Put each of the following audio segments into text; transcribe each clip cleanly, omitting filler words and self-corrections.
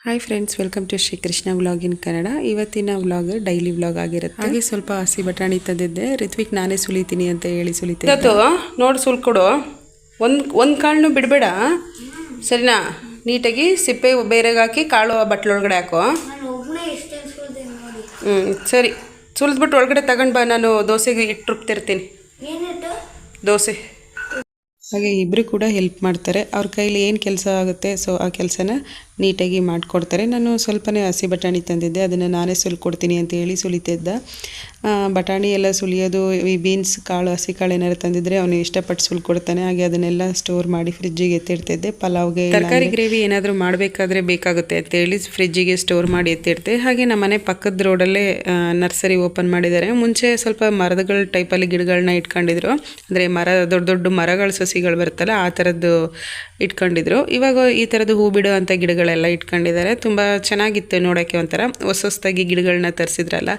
Hi friends, welcome to Shri Krishna vlog in Kannada. ಇವತ್ತಿನ vlog daily vlog ಆಗಿರುತ್ತೆ. ಹಾಗೆ ಸ್ವಲ್ಪ ಹಸಿ ಬಟಾಣಿ ತಂದಿದ್ದೆ. ರಿತ್ವಿಕ್ ನಾನೇ ಸುಲಿತೀನಿ ಅಂತ ಹೇಳಿ ಸುಲಿತೆ. ನೋಡಿ ಸುಲ್ಕೊಡು. ಒಂದು ಕಾಳನ್ನು ಬಿಡಬೇಡ, ಸರಿನಾ? ನೀಟಾಗಿ ಸಿಪ್ಪೆ ಬೇರೆಗೆ ಹಾಕಿ ಕಾಳು ಬಟ್ಲೊಳಗಡೆ ಹಾಕೋ. ಸರಿ, ಸುಲಿದ್ಬಿಟ್ಟು ಒಳಗಡೆ ತಗೊಂಡು ಬಾ. ನಾನು ದೋಸೆಗೆ ಹಿಟ್ಟು ರುಬ್ತಿರ್ತೀನಿ. ದೋಸೆ ಹಾಗೆ ಇಬ್ಬರು ಕೂಡ ಹೆಲ್ಪ್ ಮಾಡ್ತಾರೆ. ಅವ್ರ ಕೈಲಿ ಏನು ಕೆಲಸ ಆಗುತ್ತೆ ಸೊ ಆ ಕೆಲಸನ ನೀಟಾಗಿ ಮಾಡಿಕೊಡ್ತಾರೆ. ನಾನು ಸ್ವಲ್ಪನೇ ಹಸಿ ಬಟಾಣಿ ತಂದಿದ್ದೆ, ಅದನ್ನು ನಾನೇ ಸುಲ್ಕೊಡ್ತೀನಿ ಅಂತ ಹೇಳಿ ಸುಲಿತಿದ್ದ. ಬಟಾಣಿ ಎಲ್ಲ ಸುಲಿಯೋದು, ಈ ಬೀನ್ಸ್ ಕಾಳು ಹಸಿ ಕಾಳು ಏನಾರು ತಂದಿದ್ರೆ ಅವನು ಇಷ್ಟಪಟ್ಟು ಸುಲ್ಕೊಡ್ತಾನೆ. ಹಾಗೆ ಅದನ್ನೆಲ್ಲ ಸ್ಟೋರ್ ಮಾಡಿ ಫ್ರಿಜ್ಜಿಗೆ ಎತ್ತಿಡ್ತಿದ್ದೆ. ಪಲಾವ್ಗೆ ತರಕಾರಿ ಗ್ರೇವಿ ಏನಾದರೂ ಮಾಡಬೇಕಾದ್ರೆ ಬೇಕಾಗುತ್ತೆ ಅಂತೇಳಿ ಫ್ರಿಜ್ಜಿಗೆ ಸ್ಟೋರ್ ಮಾಡಿ ಎತ್ತಿಡ್ತೆ. ಹಾಗೆ ನಮ್ಮ ಮನೆ ಪಕ್ಕದ ರೋಡಲ್ಲೇ ನರ್ಸರಿ ಓಪನ್ ಮಾಡಿದ್ದಾರೆ. ಮುಂಚೆ ಸ್ವಲ್ಪ ಮರಗಳ ಟೈಪಲ್ಲಿ ಗಿಡಗಳನ್ನ ಇಟ್ಕೊಂಡಿದ್ರು, ಅಂದರೆ ದೊಡ್ಡ ದೊಡ್ಡ ಮರಗಳ ಸಸಿಗಳು ಬರುತ್ತಲ್ಲ ಆ ಥರದ್ದು ಇಟ್ಕೊಂಡಿದ್ರು. ಇವಾಗ ಈ ಥರದ್ದು ಹೂ ಬಿಡೋ ಅಂಥ ಗಿಡಗಳೆಲ್ಲ ಇಟ್ಕೊಂಡಿದ್ದಾರೆ. ತುಂಬ ಚೆನ್ನಾಗಿತ್ತು ನೋಡೋಕ್ಕೆ. ಒಂಥರ ಹೊಸದಾಗಿ ಗಿಡಗಳನ್ನ ತರಿಸಿದ್ರಲ್ಲ,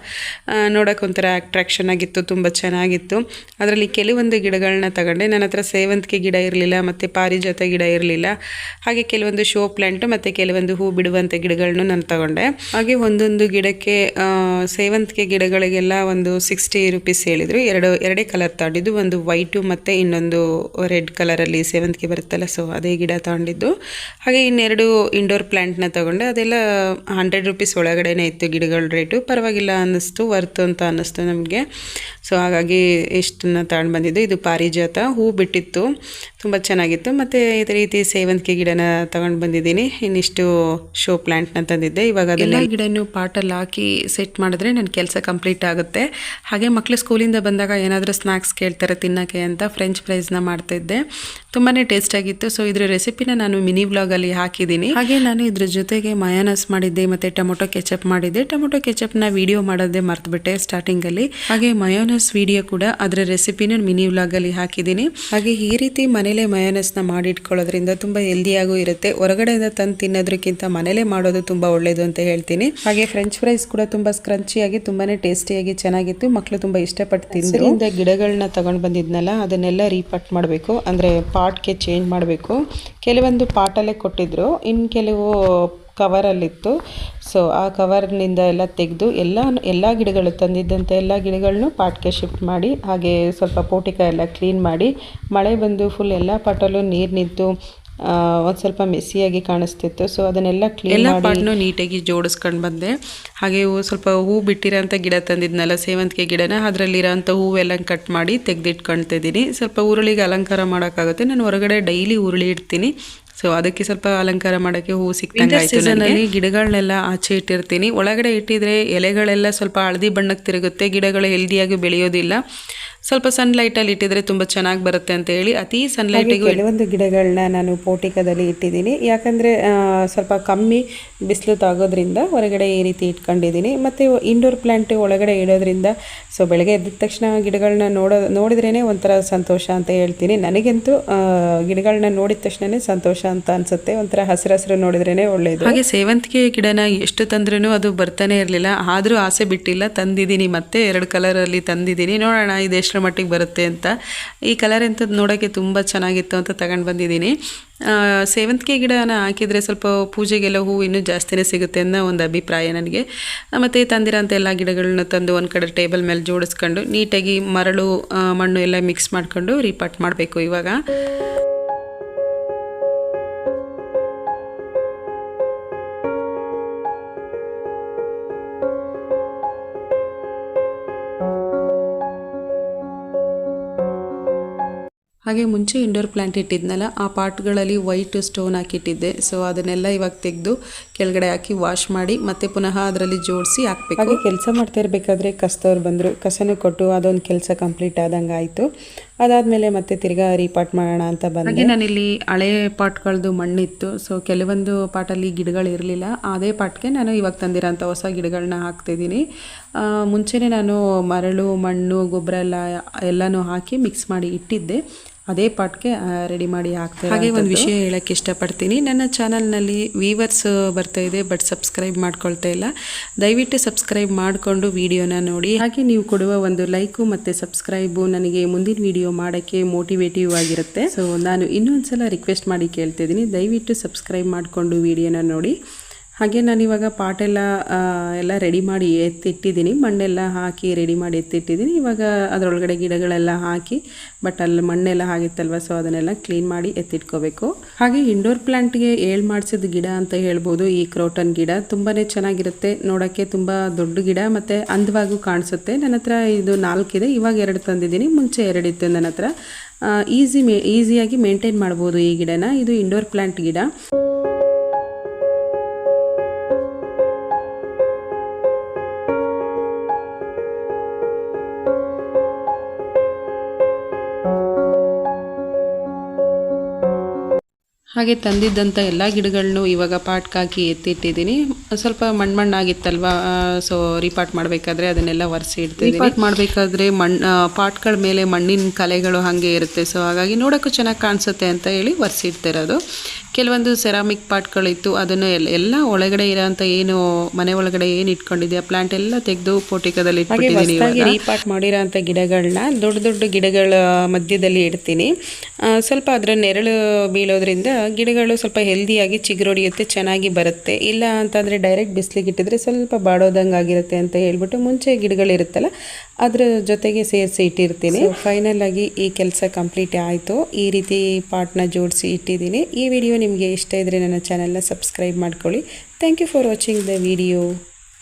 ನೋಡೋಕೆ ಒಂಥರ ಅಟ್ರಾಕ್ಷನ್ ಆಗಿತ್ತು, ತುಂಬ ಚೆನ್ನಾಗಿತ್ತು. ಅದರಲ್ಲಿ ಕೆಲವೊಂದು ಗಿಡಗಳನ್ನ ತಗೊಂಡೆ. ನನ್ನ ಹತ್ರ ಸೇವಂತಿಗೆ ಗಿಡ ಇರಲಿಲ್ಲ, ಮತ್ತು ಪಾರಿಜಾತ ಗಿಡ ಇರಲಿಲ್ಲ. ಹಾಗೆ ಕೆಲವೊಂದು ಶೋ ಪ್ಲ್ಯಾಂಟು ಮತ್ತು ಕೆಲವೊಂದು ಹೂ ಬಿಡುವಂಥ ಗಿಡಗಳನ್ನು ನಾನು ತಗೊಂಡೆ. ಹಾಗೆ ಒಂದೊಂದು ಗಿಡಕ್ಕೆ ಸೇವಂತಿಗೆ ಗಿಡಗಳಿಗೆಲ್ಲ ಒಂದು 60 ರೂಪೀಸ್ ಹೇಳಿದರು. ಎರಡೇ ಕಲರ್ ತಗೊಂಡಿದ್ದು, ಒಂದು ವೈಟು ಮತ್ತು ಇನ್ನೊಂದು ರೆಡ್ ಕಲರಲ್ಲಿ ಸೇವಂತಿಗೆ ಬರುತ್ತಲ್ಲ, ಸೊ ಅದೇ ಗಿಡ ತಗೊಂಡಿದ್ದು. ಹಾಗೆ ಇನ್ನೆರಡು ಇಂಡೋರ್ ಪ್ಲ್ಯಾಂಟ್ನ ತಗೊಂಡೆ. ಅದೆಲ್ಲ 100 ರೂಪೀಸ್ ಒಳಗಡೆನೇ ಇತ್ತು ಗಿಡಗಳ ರೇಟು. ಪರವಾಗಿಲ್ಲ ಅನ್ನಿಸ್ತು, ವರ್ತು ಅಂತ ಅನ್ನಿಸ್ತು ನಮಗೆ. ಸೊ ಹಾಗಾಗಿ ಇಷ್ಟನ್ನು ತಗೊಂಡು ಬಂದಿದ್ದು. ಇದು ಪಾರಿಜಾತ ಹೂ ಬಿಟ್ಟಿತ್ತು, ತುಂಬ ಚೆನ್ನಾಗಿತ್ತು. ಮತ್ತು ಇದೇ ರೀತಿ ಸೇವಂತಿಗೆ ಗಿಡನ ತಗೊಂಡು ಬಂದಿದ್ದೀನಿ. ಇನ್ನಿಷ್ಟು ಶೋ ಪ್ಲ್ಯಾಂಟ್ನ ತಂದಿದ್ದೆ. ಇವಾಗ ಅದೆಲ್ಲ ಗಿಡನೂ ಪಾಟಲ್ಲಿ ಹಾಕಿ ಸೆಟ್ ಮಾಡಿದ್ರೆ ನನ್ನ ಕೆಲಸ ಕಂಪ್ಲೀಟ್ ಆಗುತ್ತೆ. ಹಾಗೆ ಮಕ್ಕಳು ಸ್ಕೂಲಿಂದ ಬಂದಾಗ ಏನಾದರೂ ಸ್ನ್ಯಾಕ್ಸ್ ಕೇಳ್ತಾರೆ ತಿನ್ನೋಕ್ಕೆ ಅಂತ ಫ್ರೆಂಚ್ ಫ್ರೈಸ್ನ ಮಾಡ್ತಾಯಿದ್ದೆ. ತುಂಬಾ ಟೇಸ್ಟಾಗಿತ್ತು. ಸೊ ಇದ್ರ ರೆಸಿಪಿನ ನಾನು ಮಿನಿ ವ್ಲಾಗಲ್ಲಿ ಹಾಕಿದ್ದೀನಿ. ಹಾಗೆ ನಾನು ಇದ್ರ ಜೊತೆಗೆ ಮಯೋನೈಸ್ ಮಾಡಿದ್ದೆ ಮತ್ತು ಟೊಮೊಟೊ ಕೆಚಪ್ ಮಾಡಿದ್ದೆ. ಟೊಮೊಟೊ ಕೆಚಪ್ನ ವಿಡಿಯೋ ಮಾಡೋದೇ ಮರ್ತುಬಿಟ್ಟೆ ಸ್ಟಾರ್ಟಿಂಗಲ್ಲಿ. ಹಾಗೆ ಮಯೋನೈಸ್ ವಿಡಿಯೋ ಕೂಡ ಅದರ ರೆಸಿಪಿನ ಮಿನಿ ವ್ಲಾಗಲ್ಲಿ ಹಾಕಿದ್ದೀನಿ. ಹಾಗೆ ಈ ರೀತಿ ಮನೇಲೆ ಮಯೋನೈಸ್ನ ಮಾಡಿಟ್ಕೊಳ್ಳೋದ್ರಿಂದ ತುಂಬ ಹೆಲ್ದಿಯಾಗೂ ಇರುತ್ತೆ. ಹೊರಗಡೆಯಿಂದ ತಂದು ತಿನ್ನೋದಕ್ಕಿಂತ ಮನೇಲೆ ಮಾಡೋದು ತುಂಬ ಒಳ್ಳೆಯದು ಅಂತ ಹೇಳ್ತೀನಿ. ಹಾಗೆ ಫ್ರೆಂಚ್ ಫ್ರೈಸ್ ಕೂಡ ತುಂಬ ಸ್ಕ್ರಂಚಿಯಾಗಿ ತುಂಬಾ ಟೇಸ್ಟಿಯಾಗಿ ಚೆನ್ನಾಗಿತ್ತು. ಮಕ್ಕಳು ತುಂಬ ಇಷ್ಟಪಟ್ಟು ತಿಂದರು. ಗಿಡಗಳನ್ನ ತಗೊಂಡು ಬಂದಿದ್ನಲ್ಲ, ಅದನ್ನೆಲ್ಲ ರೀಪಾಟ್ ಮಾಡಬೇಕು, ಅಂದರೆ ಪಾಟ್ಗೆ ಚೇಂಜ್ ಮಾಡಬೇಕು. ಕೆಲವೊಂದು ಪಾಟಲ್ಲೇ ಕೊಟ್ಟಿದ್ರು, ಇನ್ನು ಕೆಲವು ಕವರಲ್ಲಿತ್ತು. ಸೊ ಆ ಕವರ್ನಿಂದ ಎಲ್ಲ ತೆಗೆದು ಎಲ್ಲ ಗಿಡಗಳು ತಂದಿದ್ದಂಥ ಎಲ್ಲ ಗಿಡಗಳನ್ನೂ ಪಾಟ್ಗೆ ಶಿಫ್ಟ್ ಮಾಡಿ, ಹಾಗೆ ಸ್ವಲ್ಪ ಪೋಟಿಕ ಎಲ್ಲ ಕ್ಲೀನ್ ಮಾಡಿ, ಮಳೆ ಬಂದು ಫುಲ್ ಎಲ್ಲ ಪಾಟಲ್ಲೂ ನೀರು ನಿಂತು ಒಂದು ಸ್ವಲ್ಪ ಮೆಸ್ಸಿಯಾಗಿ ಕಾಣಿಸ್ತಿತ್ತು. ಸೊ ಅದನ್ನೆಲ್ಲ ಕ್ಲೀನ್ ಮಾಡಿ ನೀಟಾಗಿ ಜೋಡಿಸ್ಕೊಂಡು ಬಂದೆ. ಹಾಗೆ ಸ್ವಲ್ಪ ಹೂ ಬಿಟ್ಟಿರೋಂಥ ಗಿಡ ತಂದಿದ್ನಲ್ಲ, ಸೇವಂತಿಗೆ ಗಿಡನ, ಅದರಲ್ಲಿರೋಂಥ ಹೂವೆಲ್ಲ ಕಟ್ ಮಾಡಿ ತೆಗೆದಿಟ್ಕೊಳ್ತಿದ್ದೀನಿ. ಸ್ವಲ್ಪ ಉರುಳಿಗೆ ಅಲಂಕಾರ ಮಾಡೋಕ್ಕಾಗುತ್ತೆ. ನಾನು ಹೊರಗಡೆ ಡೈಲಿ ಉರುಳಿ ಇಡ್ತೀನಿ. ಸೊ ಅದಕ್ಕೆ ಸ್ವಲ್ಪ ಅಲಂಕಾರ ಮಾಡೋಕ್ಕೆ ಹೂ ಸಿಕ್ತಂಗೆ ಸೀಸನಲ್ಲಿ ಗಿಡಗಳನ್ನೆಲ್ಲ ಆಚೆ ಇಟ್ಟಿರ್ತೀನಿ. ಒಳಗಡೆ ಇಟ್ಟಿದ್ರೆ ಎಲೆಗಳೆಲ್ಲ ಸ್ವಲ್ಪ ಹಳದಿ ಬಣ್ಣಕ್ಕೆ ತಿರುಗುತ್ತೆ, ಗಿಡಗಳು ಹೆಲ್ದಿಯಾಗಿ ಬೆಳೆಯೋದಿಲ್ಲ. ಸ್ವಲ್ಪ ಸನ್ಲೈಟಲ್ಲಿ ಇಟ್ಟಿದ್ರೆ ತುಂಬ ಚೆನ್ನಾಗಿ ಬರುತ್ತೆ ಅಂತ ಹೇಳಿ ಅತಿ ಸನ್ಲೈಟಿಗೆ ಕೆಲವೊಂದು ಗಿಡಗಳನ್ನ ನಾನು ಪೋಟಿಕದಲ್ಲಿ ಇಟ್ಟಿದ್ದೀನಿ. ಯಾಕಂದರೆ ಸ್ವಲ್ಪ ಕಮ್ಮಿ ಬಿಸಿಲು ತಾಗೋದ್ರಿಂದ ಹೊರಗಡೆ ಈ ರೀತಿ ಇಟ್ಕೊಂಡಿದ್ದೀನಿ. ಮತ್ತು ಇಂಡೋರ್ ಪ್ಲ್ಯಾಂಟ್ ಒಳಗಡೆ ಇಡೋದ್ರಿಂದ ಸೊ ಬೆಳಗ್ಗೆ ಎದ್ದ ತಕ್ಷಣ ಗಿಡಗಳನ್ನ ನೋಡಿದ್ರೇ ಒಂಥರ ಸಂತೋಷ ಅಂತ ಹೇಳ್ತೀನಿ. ನನಗಂತೂ ಗಿಡಗಳನ್ನ ನೋಡಿದ ತಕ್ಷಣವೇ ಸಂತೋಷ ಅಂತ ಅನಿಸುತ್ತೆ. ಒಂಥರ ಹಸಿರು ನೋಡಿದ್ರೇ ಒಳ್ಳೆಯದು. ಹಾಗೆ ಸೇವಂತಿಗೆ ಗಿಡನ ಎಷ್ಟು ತಂದ್ರೂ ಅದು ಬರ್ತಾನೆ ಇರಲಿಲ್ಲ. ಆದರೂ ಆಸೆ ಬಿಟ್ಟಿಲ್ಲ, ತಂದಿದ್ದೀನಿ. ಮತ್ತೆ 2 ಕಲರಲ್ಲಿ ತಂದಿದ್ದೀನಿ. ನೋಡೋಣ ಇದು ಎಷ್ಟರ ಮಟ್ಟಿಗೆ ಬರುತ್ತೆ ಅಂತ. ಈ ಕಲರ್ ಎಂಥದ್ದು ನೋಡೋಕ್ಕೆ ತುಂಬ ಚೆನ್ನಾಗಿತ್ತು ಅಂತ ತಗೊಂಡು ಬಂದಿದ್ದೀನಿ. ಸೇವಂತಿಗೆ ಗಿಡನ ಹಾಕಿದರೆ ಸ್ವಲ್ಪ ಪೂಜೆಗೆಲ್ಲ ಹೂವು ಇನ್ನೂ ಜಾಸ್ತಿನೇ ಸಿಗುತ್ತೆ ಅನ್ನೋ ಒಂದು ಅಭಿಪ್ರಾಯ ನನಗೆ. ಮತ್ತು ತಂದಿರೋಂಥ ಎಲ್ಲ ಗಿಡಗಳನ್ನ ತಂದು ಒಂದು ಕಡೆ ಟೇಬಲ್ ಮೇಲೆ ಜೋಡಿಸ್ಕೊಂಡು ನೀಟಾಗಿ ಮರಳು ಮಣ್ಣು ಎಲ್ಲ ಮಿಕ್ಸ್ ಮಾಡ್ಕೊಂಡು ರೀಪಾಟ್ ಮಾಡಬೇಕು ಇವಾಗ. ಹಾಗೆ ಮುಂಚೆ ಇಂಡೋರ್ ಪ್ಲ್ಯಾಂಟ್ ಇಟ್ಟಿದ್ನಲ್ಲ, ಆ ಪಾಟ್ಗಳಲ್ಲಿ ವೈಟ್ ಸ್ಟೋನ್ ಹಾಕಿಟ್ಟಿದ್ದೆ. ಸೊ ಅದನ್ನೆಲ್ಲ ಇವಾಗ ತೆಗೆದು ಕೆಳಗಡೆ ಹಾಕಿ ವಾಶ್ ಮಾಡಿ ಮತ್ತೆ ಪುನಃ ಅದರಲ್ಲಿ ಜೋಡಿಸಿ ಹಾಕಬೇಕು. ಹಾಗೆ ಕೆಲಸ ಮಾಡ್ತಾ ಇರಬೇಕಾದ್ರೆ ಕಸದವ್ರು ಬಂದರು, ಕಸನೂ ಕೊಟ್ಟು ಅದೊಂದು ಕೆಲಸ ಕಂಪ್ಲೀಟ್ ಆದಂಗೆ ಆಯಿತು. ಅದಾದಮೇಲೆ ಮತ್ತೆ ತಿರ್ಗಾ ರೀಪಾಟ್ ಮಾಡೋಣ ಅಂತ ಬಂದೆ. ಹಾಗೆ ನಾನಿಲ್ಲಿ ಹಳೆ ಪಾಟ್ಗಳದ್ದು ಮಣ್ಣಿತ್ತು. ಸೊ ಕೆಲವೊಂದು ಪಾಟಲ್ಲಿ ಗಿಡಗಳು ಇರಲಿಲ್ಲ. ಅದೇ ಪಾಟ್ಗೆ ನಾನು ಇವಾಗ ತಂದಿರೋಂಥ ಹೊಸ ಗಿಡಗಳನ್ನ ಹಾಕ್ತಿದ್ದೀನಿ. ಮುಂಚೆನೇ ನಾನು ಮರಳು ಮಣ್ಣು ಗೊಬ್ಬರ ಎಲ್ಲನೂ ಹಾಕಿ ಮಿಕ್ಸ್ ಮಾಡಿ ಇಟ್ಟಿದ್ದೆ. ಅದೇ ಪಾಟ್ಗೆ ರೆಡಿ ಮಾಡಿ ಹಾಕ್ತಾರೆ. ಹಾಗೆ ಒಂದು ವಿಷಯ ಹೇಳೋಕ್ಕೆ ಇಷ್ಟಪಡ್ತೀನಿ. ನನ್ನ ಚಾನಲ್ನಲ್ಲಿ ವ್ಯೂವರ್ಸ್ ಬರ್ತಾ ಇದೆ, ಬಟ್ ಸಬ್ಸ್ಕ್ರೈಬ್ ಮಾಡ್ಕೊಳ್ತಾ ಇಲ್ಲ. ದಯವಿಟ್ಟು ಸಬ್ಸ್ಕ್ರೈಬ್ ಮಾಡಿಕೊಂಡು ವಿಡಿಯೋನ ನೋಡಿ. ಹಾಗೆ ನೀವು ಕೊಡುವ ಒಂದು ಲೈಕು ಮತ್ತು ಸಬ್ಸ್ಕ್ರೈಬು ನನಗೆ ಮುಂದಿನ ವಿಡಿಯೋ ಮಾಡೋಕ್ಕೆ ಮೋಟಿವೇಟಿವ್ ಆಗಿರುತ್ತೆ. ಸೊ ನಾನು ಇನ್ನೊಂದು ಸಲ ರಿಕ್ವೆಸ್ಟ್ ಮಾಡಿ ಕೇಳ್ತಿದ್ದೀನಿ, ದಯವಿಟ್ಟು ಸಬ್ಸ್ಕ್ರೈಬ್ ಮಾಡಿಕೊಂಡು ವಿಡಿಯೋನ ನೋಡಿ. ಹಾಗೆ ನಾನಿವಾಗ ಪಾಟೆಲ್ಲ ಎಲ್ಲ ರೆಡಿ ಮಾಡಿ ಎತ್ತಿಟ್ಟಿದ್ದೀನಿ, ಮಣ್ಣೆಲ್ಲ ಹಾಕಿ ರೆಡಿ ಮಾಡಿ ಎತ್ತಿಟ್ಟಿದ್ದೀನಿ. ಇವಾಗ ಅದರೊಳಗಡೆ ಗಿಡಗಳೆಲ್ಲ ಹಾಕಿ, ಬಟ್ ಅಲ್ಲಿ ಮಣ್ಣೆಲ್ಲ ಆಗಿತ್ತಲ್ವ, ಸೊ ಅದನ್ನೆಲ್ಲ ಕ್ಲೀನ್ ಮಾಡಿ ಎತ್ತಿಟ್ಕೋಬೇಕು. ಹಾಗೆ ಇಂಡೋರ್ ಪ್ಲಾಂಟ್ಗೆ ಮಾಡಿಸಿದ ಗಿಡ ಅಂತ ಹೇಳ್ಬೋದು ಈ ಕ್ರೋಟನ್ ಗಿಡ. ತುಂಬಾ ಚೆನ್ನಾಗಿರುತ್ತೆ, ನೋಡೋಕ್ಕೆ ತುಂಬ ದೊಡ್ಡ ಗಿಡ ಮತ್ತು ಅಂದವಾಗೂ ಕಾಣಿಸುತ್ತೆ. ನನ್ನ ಹತ್ರ ಇದು 4 ಇದೆ, ಇವಾಗ 2 ತಂದಿದ್ದೀನಿ, ಮುಂಚೆ 2 ಇತ್ತು ನನ್ನ ಹತ್ರ. ಈಸಿಯಾಗಿ ಮೇಂಟೈನ್ ಮಾಡ್ಬೋದು ಈ ಗಿಡನ. ಇದು ಇಂಡೋರ್ ಪ್ಲಾಂಟ್ ಗಿಡ. ಹಾಗೆ ತಂದಿದ್ದಂಥ ಎಲ್ಲ ಗಿಡಗಳನ್ನೂ ಇವಾಗ ಪಾಟ್ಗೆ ಹಾಕಿ ಎತ್ತಿಟ್ಟಿದ್ದೀನಿ. ಸ್ವಲ್ಪ ಮಣ್ಣಾಗಿತ್ತಲ್ವ, ಸೊ ರೀಪಾಟ್ ಮಾಡಬೇಕಾದ್ರೆ ಅದನ್ನೆಲ್ಲ ಒರೆಸಿ ಇಡ್ತೀನಿ. ರೀಪಾಟ್ ಮಾಡಬೇಕಾದ್ರೆ ಪಾಟ್ಗಳ ಮೇಲೆ ಮಣ್ಣಿನ ಕಲೆಗಳು ಹಾಗೆ ಇರುತ್ತೆ, ಸೊ ಹಾಗಾಗಿ ನೋಡೋಕ್ಕೂ ಚೆನ್ನಾಗಿ ಕಾಣಿಸುತ್ತೆ ಅಂತ ಹೇಳಿ ಒರೆಸಿ ಇಡ್ತಿರೋದು. ಕೆಲವೊಂದು ಸೆರಾಮಿಕ್ ಪಾಟ್ಗಳಿತ್ತು, ಅದನ್ನು ಎಲ್ಲ ಒಳಗಡೆ ಇರೋಂಥ ಏನು ಮನೆ ಒಳಗಡೆ ಏನು ಇಟ್ಕೊಂಡಿದ್ಯಾ ಪ್ಲಾಂಟ್ ಎಲ್ಲ ತೆಗೆದು ಪೋಟಿಕದಲ್ಲಿ ಇಟ್ಬಿಟ್ಟಿದ್ದೀನಿ. ರೀಪಾಟ್ ಮಾಡಿರೋ ಅಂಥ ಗಿಡಗಳನ್ನ ದೊಡ್ಡ ದೊಡ್ಡ ಗಿಡಗಳ ಮಧ್ಯದಲ್ಲಿ ಇಡ್ತೀನಿ. ಸ್ವಲ್ಪ ಅದರ ನೆರಳು ಬೀಳೋದ್ರಿಂದ ಗಿಡಗಳು ಸ್ವಲ್ಪ ಹೆಲ್ದಿಯಾಗಿ ಚಿಗುರೊಡೆಯುತ್ತೆ, ಚೆನ್ನಾಗಿ ಬರುತ್ತೆ. ಇಲ್ಲ ಅಂತಂದರೆ ಡೈರೆಕ್ಟ್ ಬಿಸಿಲಿಗೆ ಇಟ್ಟಿದ್ರೆ ಸ್ವಲ್ಪ ಬಾಡೋದಂಗೆ ಆಗಿರುತ್ತೆ ಅಂತ ಹೇಳ್ಬಿಟ್ಟು ಮುಂಚೆ ಗಿಡಗಳಿರುತ್ತಲ್ಲ ಅದರ ಜೊತೆಗೆ ಸೇರಿಸಿ ಇಟ್ಟಿರ್ತೀನಿ. ಫೈನಲ್ ಆಗಿ ಈ ಕೆಲಸ ಕಂಪ್ಲೀಟ್ ಆಯಿತು. ಈ ರೀತಿ ಪಾಟ್ನ ಜೋಡಿಸಿ ಇಟ್ಟಿದ್ದೀನಿ. ಈ ವಿಡಿಯೋ ನಿಮಗೆ ಇಷ್ಟ ಇದ್ದರೆ ನನ್ನ ಚಾನೆಲ್ನ ಸಬ್ಸ್ಕ್ರೈಬ್ ಮಾಡ್ಕೊಳ್ಳಿ. Thank you for watching the video.